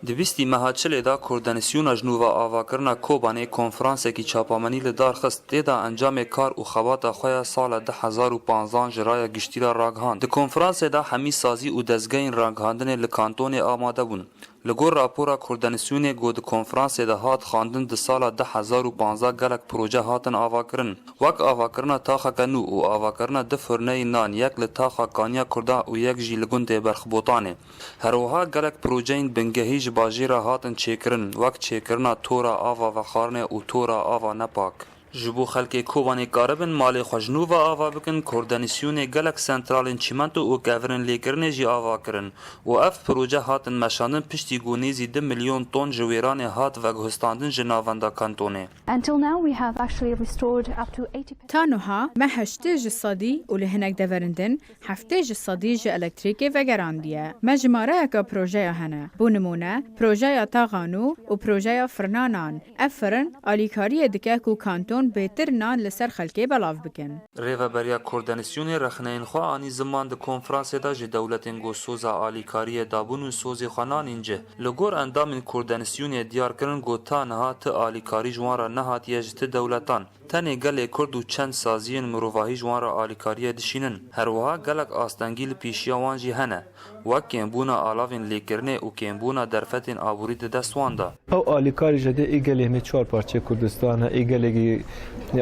دویستی مهاچل دا کردنسیون جنوبا آواکرنا کوبانی کنفرانس کی چاپامنی لدار خست تیدا انجام کار و خوات خویا سال 2015 جرای گشتیرا راگهاند. د کنفرانس دا همی سازی و دزگین راگهاندن لکانتون آماده بون. لگور راپورا کردنسیون گود کنفرانس دا هات خواندن د سال 2015 گلک پروژه هاتن آواکرن. وک آواکرنا تاخا کنو و آواکرنا دفرنه نان یک لتاخا کانیا کردا و یک جی لگون ده برخبوطانه. هروها گلک پروژه بنگهیج باجیرا هاتن چیکرن وک چیکرنا تورا آوا و خارنه و تورا آوا نپاک. جبو خلک کوبانی کاربن مال خوجنو و آوا بکن کردنسیون گلک سنترالن چیمنتو و گورن لیکرن جی آوا کرن و اف پروژه هاتن مشاندن پشتی گونیزی 2 میلیون تن جویران هات و گهستاندن جناوندا کانتونه. Until now we have actually restored up to 80%. تانوها ما هشتج صدی و لهنک دورندن هفتج صدی ج الکتریکی و گراندیه. مجموعه کا پروژه هنه. بونمونه پروژه تاغانو و پروژه فرنانان. افرن آلیکاری دکه کو کانتون بهتر نان لسر خلکی بلاف بکن. ریو بریا کردنسیون رخنین خوا آنی زمان ده کنفرانس دا جه دولتین گو سوزا آلیکاری دابون و سوزی خانان اینجه. لگور اندامین کردنسیون دیار کرن گو تا نها ته آلیکاری جوان را نهات یه جه دولتان. تنه گل کرد و چند سازین مروواهی جوان را آلیکاری دشینن. هروها گلک آستانگیل پیشیا وانجی هنه. وک کمبونا آلاوین لیکرنه و کمبونا درفتین آبوری ده دستوانده. او آلیکاری جده ایگلی همه 4 پارچه کردستانه ایگلی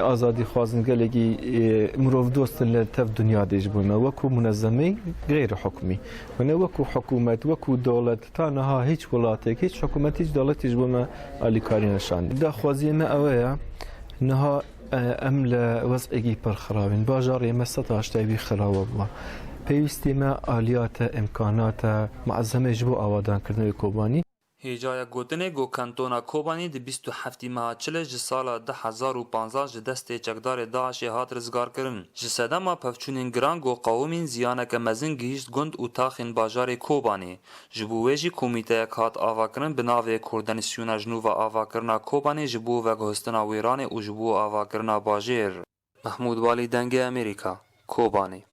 آزادی خوازن گلگی مروف دوست لتف دنیا دیج بونه وکو منظمه غیر حکمی و نه وکو حکومت وکو دولت تا نها هیچ ولاته هیچ حکومت هیچ دولت دیج بونه آلیکاری نشان دا خوازی ما اوه نها امل وضعی پر خرابین باجاری مستاش تایبی خراب بوا پیوستی ما آلیات امکانات معظمه جبو آوادان کردن کوبانی هیجای گوتنه گو کانتونا کوبانی دی 27 ماه چله ج سال 2015 ج دست چکدار داعش هات رزگار کرن ج سدما پفچونین گران گو قومین زیانک مزن گیشت گند او تاخین باجار کوبانی جبوویجی کمیته هات آواکرن بناوی کردنسیون جنوب آواکرنا کوبانی جبو و گهستنا ویران او جبو آواکرنا باجر محمود والی دنگ امریکا کوبانی